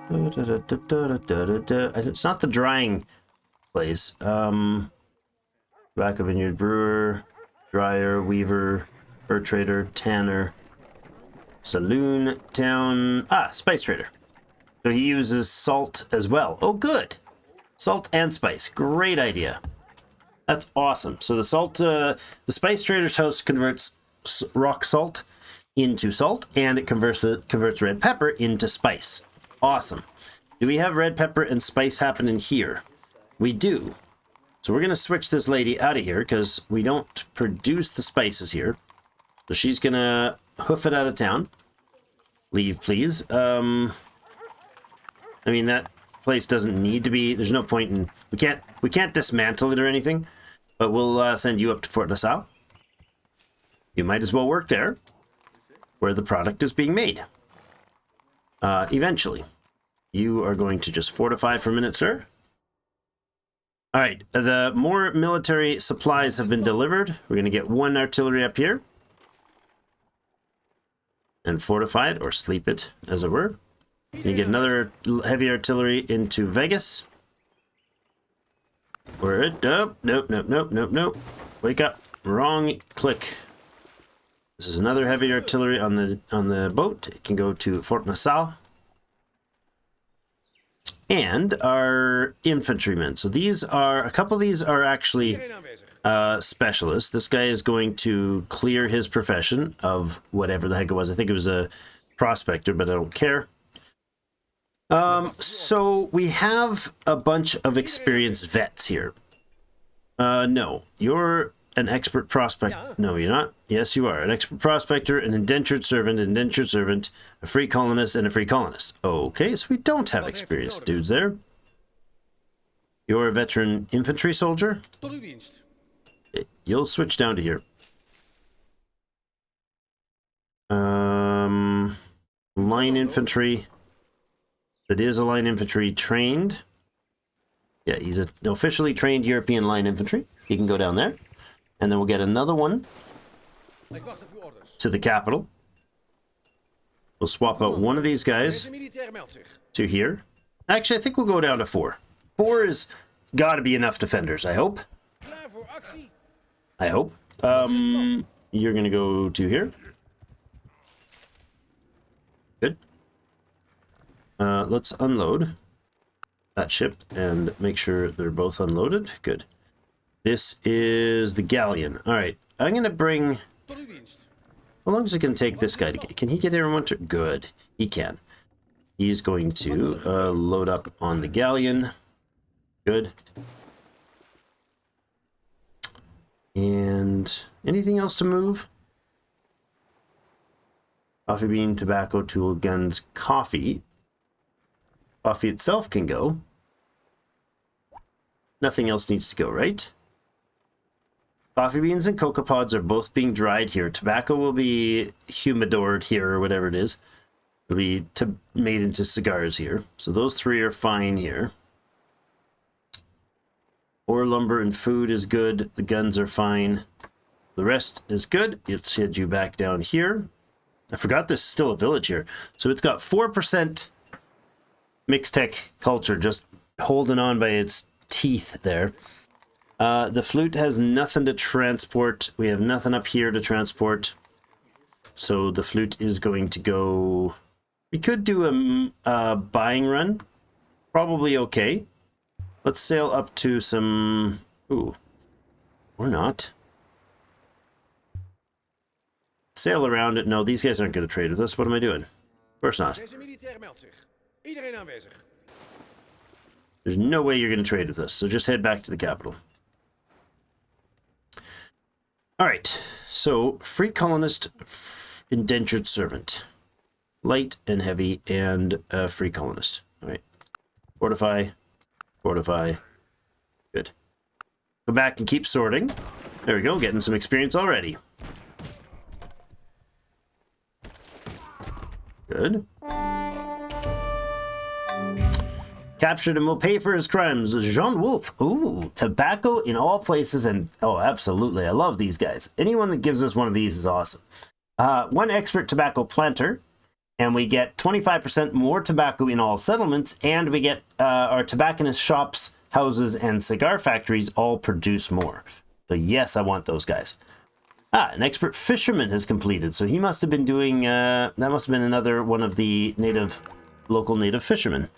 It's not the drying place. Tobacco vineyard brewer, dryer, weaver, fur trader, tanner, saloon, town. Spice trader. So he uses salt as well. Oh, good. Salt and spice. Great idea. That's awesome. So the salt, the spice trader's house converts rock salt into salt, and it converts red pepper into spice. Awesome. Do we have red pepper and spice happening here? We do. So we're going to switch this lady out of here because we don't produce the spices here. So she's going to hoof it out of town. Leave, please. I mean, that place doesn't need to be... There's no point in... We can't dismantle it or anything. But we'll send you up to Fort Nassau. You might as well work there, where the product is being made. Eventually. You are going to just fortify for a minute, sir. All right, the more military supplies have been delivered. We're going to get 1 artillery up here. And fortify it, or sleep it, as it were. You get another heavy artillery into Vegas. Where it? Nope, nope, nope, nope, nope, nope. Wake up. Wrong click. This is another heavy artillery on the boat. It can go to Fort Nassau. And our infantrymen. So these are, a couple of these are actually specialists. This guy is going to clear his profession of whatever the heck it was. I think it was a prospector, but I don't care. So we have a bunch of experienced vets here. No, you're an expert prospect. No, you're not. Yes, you are. An expert prospector, an indentured servant, a free colonist, and a free colonist. Okay, so we don't have experienced dudes there. You're a veteran infantry soldier. You'll switch down to here. Line infantry. That is a line infantry trained. Yeah, he's an officially trained European line infantry. He can go down there. And then we'll get another one to the capital. We'll swap out one of these guys to here. Actually, I think we'll go down to 4. 4 is got to be enough defenders, I hope. I hope. You're going to go to here. Good. Let's unload that ship and make sure they're both unloaded. Good. This is the galleon. All right. I'm going to bring... How long is it going to take this guy to get... Can he get everyone to... Good. He can. He's going to load up on the galleon. Good. And anything else to move? Coffee bean, tobacco, tool, guns, coffee. Coffee itself can go. Nothing else needs to go, right? Coffee beans and cocoa pods are both being dried here. Tobacco will be humidored here, or whatever it is. It'll be made into cigars here. So those 3 are fine here. Ore, lumber, and food is good. The guns are fine. The rest is good. Let's head you back down here. I forgot this is still a village here. So it's got 4% mixed tech culture, just holding on by its teeth there. The flute has nothing to transport. We have nothing up here to transport. So the flute is going to go... We could do a buying run. Probably okay. Let's sail up to some... Ooh. Or not. Sail around it. No, these guys aren't going to trade with us. What am I doing? Of course not. There's no way you're going to trade with us. So just head back to the capital. All right, so free colonist, indentured servant, light and heavy, and free colonist. All right, fortify, fortify, good. Go back and keep sorting. There we go, getting some experience already. Good. Captured and will pay for his crimes. Jean Wolf. Ooh, tobacco in all places, and oh, absolutely. I love these guys. Anyone that gives us one of these is awesome. 1 expert tobacco planter, and we get 25% more tobacco in all settlements, and we get our tobacconist shops, houses, and cigar factories all produce more. So yes, I want those guys. An expert fisherman has completed, so he must have been doing, that must have been another one of the local native fishermen.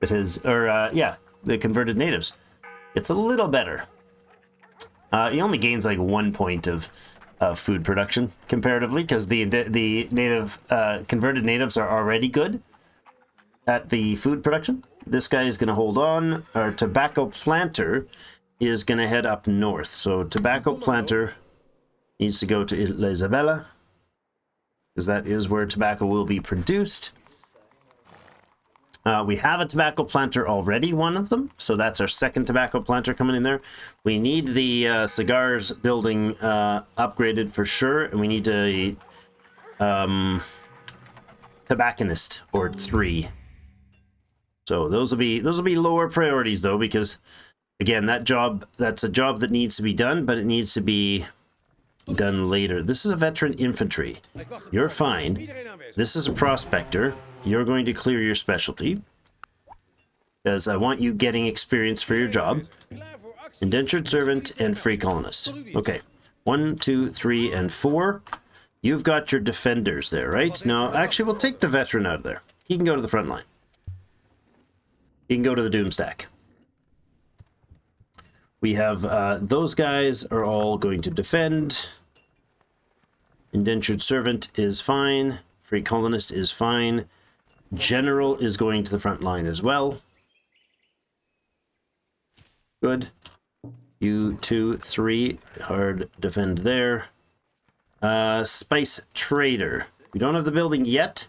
It is, yeah, the converted natives. It's a little better. He only gains like 1 point of food production comparatively, because the native converted natives are already good at the food production. This guy is going to hold on. Our tobacco planter is going to head up north. So tobacco planter needs to go to La Isabela, because that is where tobacco will be produced. We have a tobacco planter already, one of them, so that's our second tobacco planter coming in there. We need the cigars building upgraded for sure, and we need a tobacconist or 3. So those will be lower priorities though, because Again, that's a job that needs to be done, but it needs to be done later. This is a veteran infantry. You're fine. This is a prospector. You're going to clear your specialty, because I want you getting experience for your job. Indentured servant and free colonist. Okay. 1, 2, 3, and 4. You've got your defenders there, right? No, actually, we'll take the veteran out of there. He can go to the front line. He can go to the doomstack. We have those guys are all going to defend. Indentured servant is fine. Free colonist is fine. General is going to the front line as well. Good. You 2, 3, hard defend there. Spice trader. We don't have the building yet.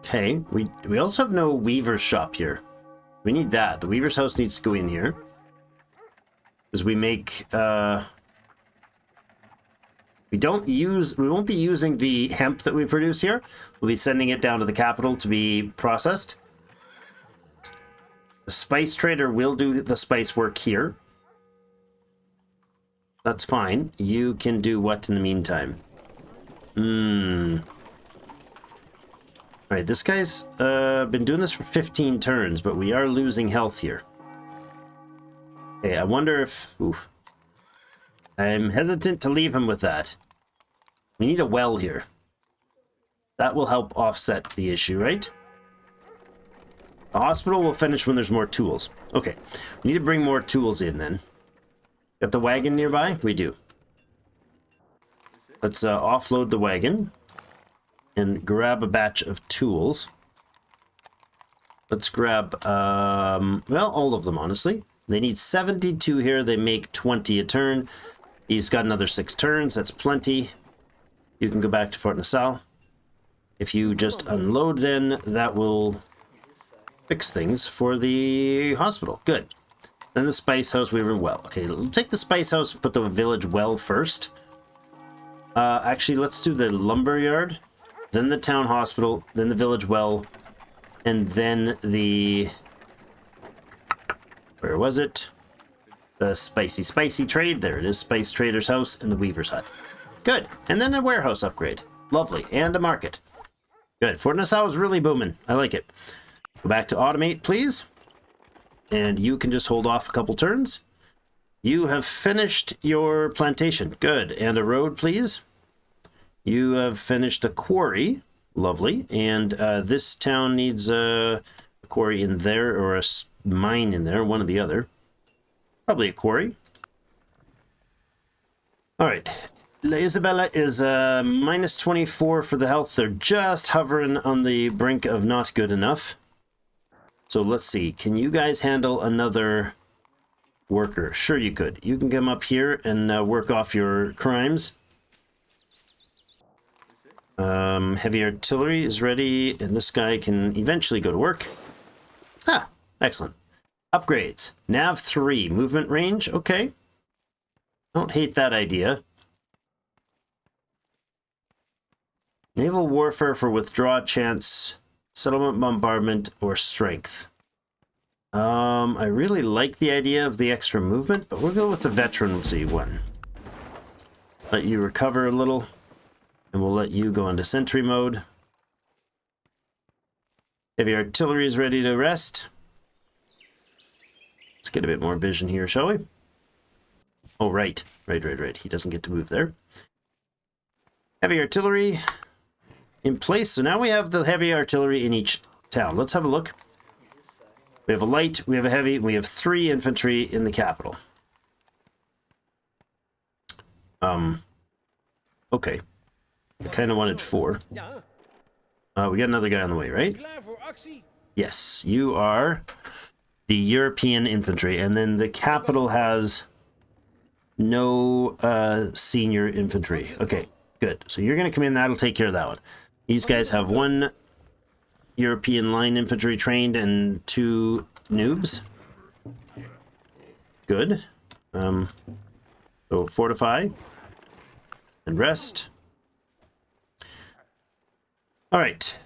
Okay, we also have no weaver's shop here. We need that. The weaver's house needs to go in here. Because we make, we won't be using the hemp that we produce here. We'll be sending it down to the capital to be processed. The spice trader will do the spice work here. That's fine. You can do what in the meantime? Alright, this guy's been doing this for 15 turns, but we are losing health here. Okay, I wonder if... Oof. I'm hesitant to leave him with that. We need a well here. That will help offset the issue, right? The hospital will finish when there's more tools. Okay, we need to bring more tools in then. Got the wagon nearby? We do. Let's offload the wagon and grab a batch of tools. Let's grab, well, all of them, honestly. They need 72 here. They make 20 a turn. He's got another 6 turns. That's plenty. You can go back to Fort Nassau. If you just unload, then that will fix things for the hospital. Good. Then the spice house, we were well. Okay, we'll take the spice house and put the village well first. Actually, let's do the lumber yard, then the town hospital, then the village well, and then the... Where was it? The spicy trade. There it is. Spice trader's house and the weaver's hut. Good. And then a warehouse upgrade. Lovely. And a market. Good. Fort Nassau is really booming. I like it. Go back to automate, please. And you can just hold off a couple turns. You have finished your plantation. Good. And a road, please. You have finished a quarry. Lovely. And this town needs a quarry in there, or a mine in there, one or the other. Probably a quarry. All right. La Isabella is minus 24 for the health. They're just hovering on the brink of not good enough. So let's see. Can you guys handle another worker? Sure you could. You can come up here and work off your crimes. Heavy artillery is ready, and this guy can eventually go to work. Ah, excellent. Upgrades. Nav 3. Movement range. Okay. Don't hate that idea. Naval warfare for withdraw chance, settlement bombardment, or strength. I really like the idea of the extra movement, but we'll go with the veterancy one. Let you recover a little, and we'll let you go into sentry mode. Heavy artillery is ready to rest. Let's get a bit more vision here, shall we? Oh, right. Right. He doesn't get to move there. Heavy artillery in place. So now we have the heavy artillery in each town. Let's have a look. We have a light, we have a heavy, and we have 3 infantry in the capital. Okay. I kind of wanted 4. We got another guy on the way, right? Yes, you are the European infantry, and then the capital has no senior infantry. Okay, good. So you're going to come in, that'll take care of that one. These guys have 1 European line infantry trained and 2 noobs. Good. So fortify and rest. All right.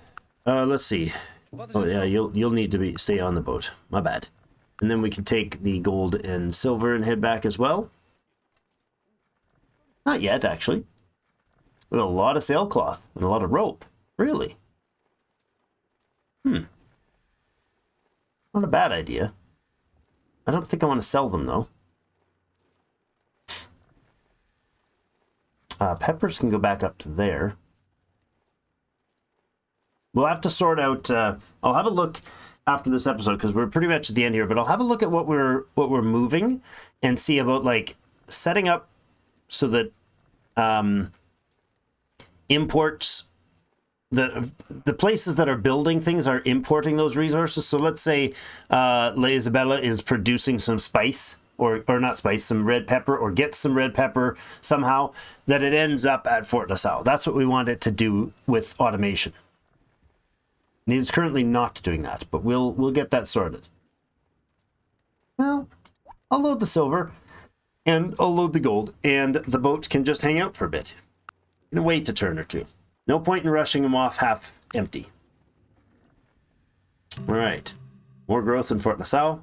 Let's see. Oh yeah, you'll need to stay on the boat. My bad. And then we can take the gold and silver and head back as well. Not yet, actually. We have a lot of sailcloth and a lot of rope. Really? Not a bad idea. I don't think I want to sell them, though. Peppers can go back up to there. We'll have to sort out... I'll have a look after this episode, because we're pretty much at the end here, but I'll have a look at what we're moving and see about, like, setting up so that imports... The places that are building things are importing those resources. So let's say La Isabella is producing some spice, or not spice, some red pepper, or gets some red pepper somehow, that it ends up at Fort Nassau. That's what we want it to do with automation. And it's currently not doing that, but we'll get that sorted. Well, I'll load the silver, and I'll load the gold, and the boat can just hang out for a bit. And wait a turn or two. No point in rushing them off half empty. All right. More growth in Fort Nassau.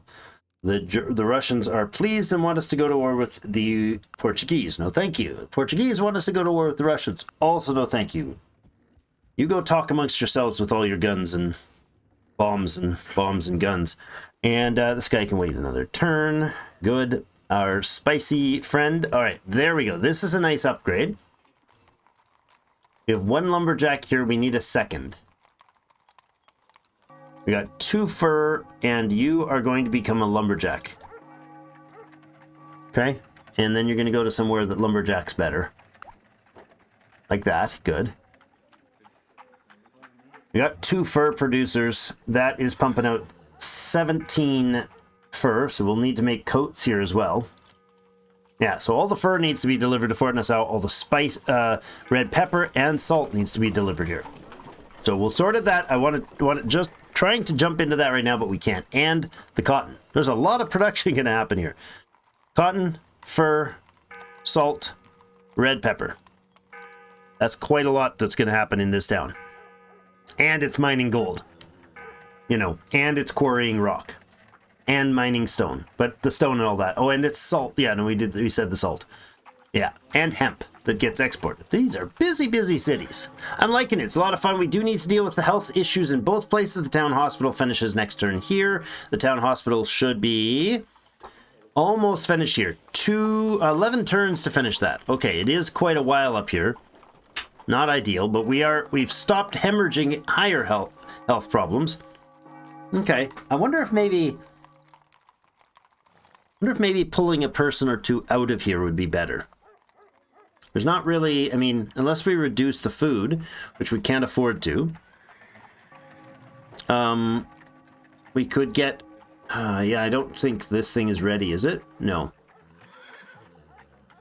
The Russians are pleased and want us to go to war with the Portuguese. No, thank you. The Portuguese want us to go to war with the Russians. Also, no, thank you. You go talk amongst yourselves with all your guns and bombs and guns. And this guy can wait another turn. Good. Our spicy friend. All right, there we go. This is a nice upgrade. We have one lumberjack here. We need a second. We got 2 fur, and you are going to become a lumberjack. Okay? And then you're going to go to somewhere that lumberjack's better. Like that. Good. We got 2 fur producers. That is pumping out 17 fur, so we'll need to make coats here as well. Yeah, so all the fur needs to be delivered to Fort Nassau. All the spice, red pepper, and salt needs to be delivered here. So we'll sort of that. I want to just trying to jump into that right now, but we can't. And the cotton. There's a lot of production going to happen here. Cotton, fur, salt, red pepper. That's quite a lot that's going to happen in this town. And it's mining gold. You know, and it's quarrying rock. And mining stone, but the stone and all that. Oh, and it's salt. Yeah, no, we said the salt. Yeah, and hemp that gets exported. These are busy, busy cities. I'm liking it. It's a lot of fun. We do need to deal with the health issues in both places. The town hospital finishes next turn here. The town hospital should be almost finished here. 11 turns to finish that. Okay, it is quite a while up here. Not ideal, but we've stopped hemorrhaging higher health problems. Okay, I wonder if maybe pulling a person or two out of here would be better. There's not really, I mean, unless we reduce the food, which we can't afford to. We could get, yeah, I don't think this thing is ready, is it? No.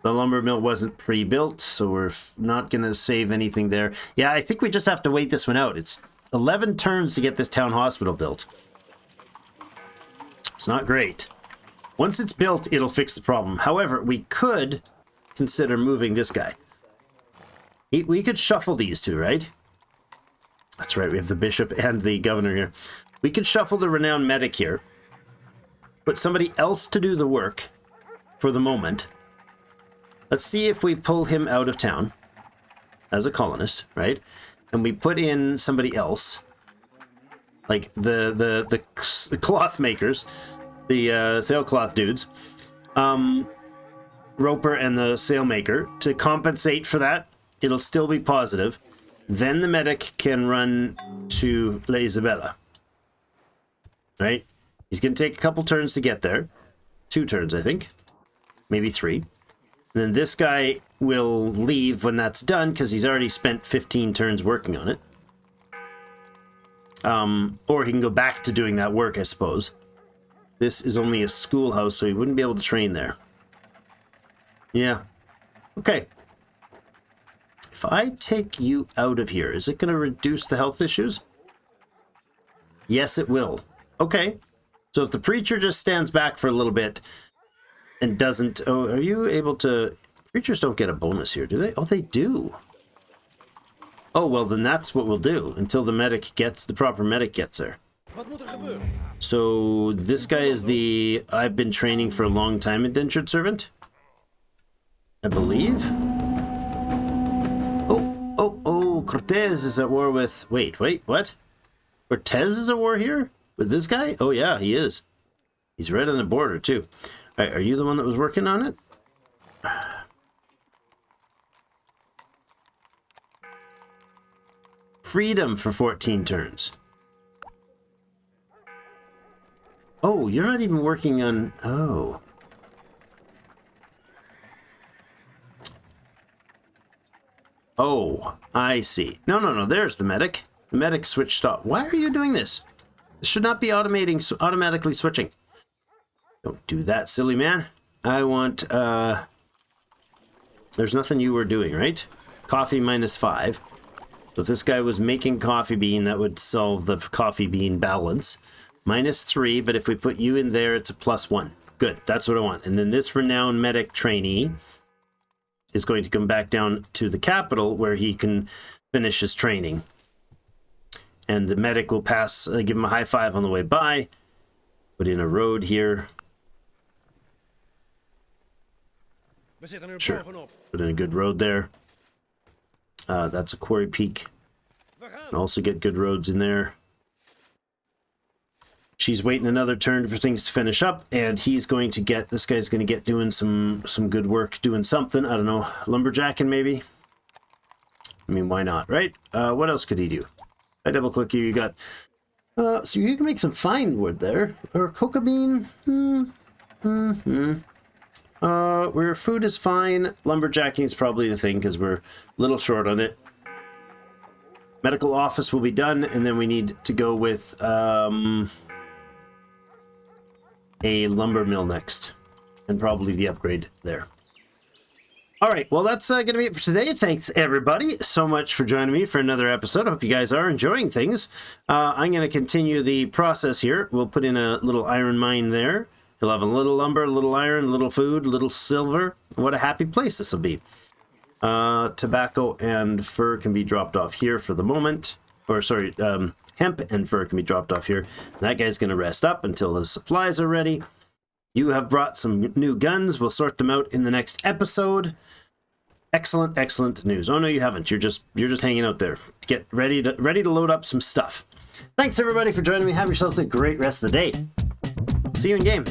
The lumber mill wasn't pre-built, so we're not going to save anything there. Yeah, I think we just have to wait this one out. It's 11 turns to get this town hospital built. It's not great. Once it's built, it'll fix the problem. However, we could consider moving this guy. We could shuffle these two, right? That's right, we have the bishop and the governor here. We could shuffle the renowned medic here. Put somebody else to do the work for the moment. Let's see if we pull him out of town as a colonist, right? And we put in somebody else. Like the cloth makers. The sailcloth dudes, Roper and the sailmaker, to compensate for that. It'll still be positive. Then the medic can run to La Isabella. Right? He's going to take a couple turns to get there. 2 turns, I think. Maybe 3. And then this guy will leave when that's done, because he's already spent 15 turns working on it. Or he can go back to doing that work, I suppose. This is only a schoolhouse, so he wouldn't be able to train there. Yeah. Okay. If I take you out of here, is it going to reduce the health issues? Yes, it will. Okay. So if the preacher just stands back for a little bit and doesn't... Oh, are you able to... Preachers don't get a bonus here, do they? Oh, they do. Oh, well, then that's what we'll do until the proper medic gets there. Wat moet gebeuren? So this guy is the I've been training for a long time indentured servant, I believe. Oh, Cortez is at war with... Wait, what? Cortez is at war here? With this guy? Oh yeah, he is. He's right on the border too. All right, are you the one that was working on it? Freedom for 14 turns. Oh, you're not even working on... Oh. Oh, I see. No. There's the medic. The medic switched off. Why are you doing this? This should not be automatically switching. Don't do that, silly man. I want... There's nothing you were doing, right? Coffee -5. So if this guy was making coffee bean, that would solve the coffee bean balance. -3, but if we put you in there, it's a +1. Good, that's what I want. And then this renowned medic trainee is going to come back down to the capital where he can finish his training. And the medic will pass, give him a high five on the way by. Put in a road here. We zitten er Sure. bovenop. Put in a good road there. That's a quarry peak. We gaan. And also get good roads in there. She's waiting another turn for things to finish up, and he's going to get, this guy's going to get doing some good work, doing something, I don't know, lumberjacking maybe? I mean, why not, right? What else could he do? I double click you got, so you can make some fine wood there, or coca bean, where food is fine, lumberjacking is probably the thing, because we're a little short on it. Medical office will be done, and then we need to go with, a lumber mill next, and probably the upgrade there. All right, well, that's going to be it for today. Thanks, everybody, so much for joining me for another episode. I hope you guys are enjoying things. I'm going to continue the process here. We'll put in a little iron mine there. You'll have a little lumber, a little iron, a little food, a little silver. What a happy place this will be. Tobacco and fur can be dropped off here for the moment. Or, sorry, hemp and fur can be dropped off here. That guy's going to rest up until his supplies are ready. You have brought some new guns. We'll sort them out in the next episode. Excellent news. Oh no, you haven't. You're just hanging out there. Get ready to load up some stuff. Thanks everybody for joining me. Have yourselves a great rest of the day. See you in game.